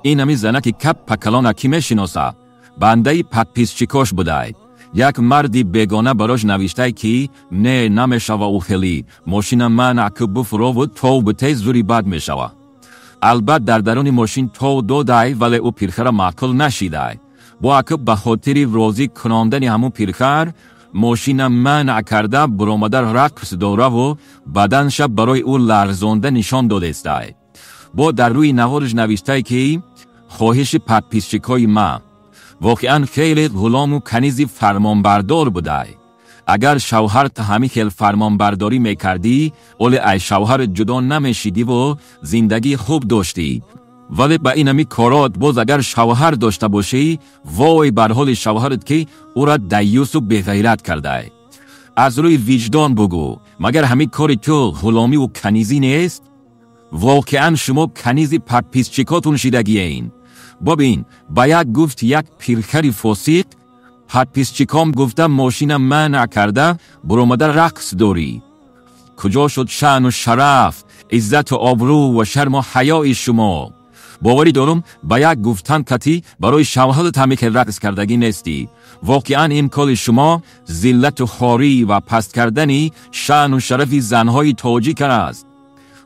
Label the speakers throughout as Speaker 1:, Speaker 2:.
Speaker 1: این همی زنه که کپ پکلان کی میشناسه؟ بنده پک پیسچیکاش بوده. یک مردی بیگانه براش نوشته که نه نمیشوه او خیلی ماشین من عقب بفرو و تو به تیز زوری بد میشوه. البته در درون ماشین تو داده ولی او پیرخر معقل نشیده. با عقب به خاطر روزی کناندن همون پیرخر ماشین من کرده برآمده رقص دوره و بدنش برای او لرزانده نشان داده است. با در روی نوارش نوشته که خواهش پک پیسچیکای ما واقعا خیلی غلام و کنیزی فرمانبردار بوده. اگر شوهر همین خیلی فرمانبرداری میکردی ولی ای شوهر جدا نمیشیدی و زندگی خوب داشتی. ولی با این همی کارات باز اگر شوهر داشته باشی وای بر حال شوهرت که او را دیوس و بغیرت کرده. از روی وجدان بگو مگر همین کار تو غلامی و کنیزی نیست؟ واقعا شما کنیزی پک پیسچیکاتون شیدگی این. ببین با یک گفت یک پیرخری فاسق پک پیسچیکام گفته ماشین من کرده برآمده رقص داری. کجا شد شأن و شرف عزت و آبرو و شرم و حیای شما؟ باوری دارم با یک گفتن کتی برای شوهرت همی که رقص کردگی نیستی. واقعا این کار شما ذلت و خواری و پست کردنی شأن و شرف زنهای تاجیک است.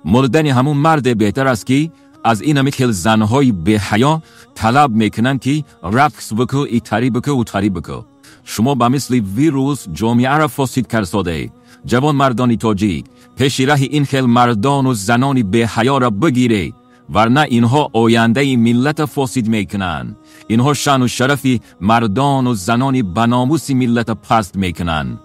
Speaker 1: مردن همون مرد بهتر است که از این همی که زنهای به حیا طلب میکنن که رقص بکو ایتاری بکو و تاری بکو. شما با مثل ویروس جامعه را فاسد کرده. جوان مردانی تاجیک پیش راه این خیل مردان و زنانی به حیا را بگیره ورنه اینها آینده ملت فاسد میکنن. اینها شأن و شرف مردان و زنانی بناموس ملت پست میکنن.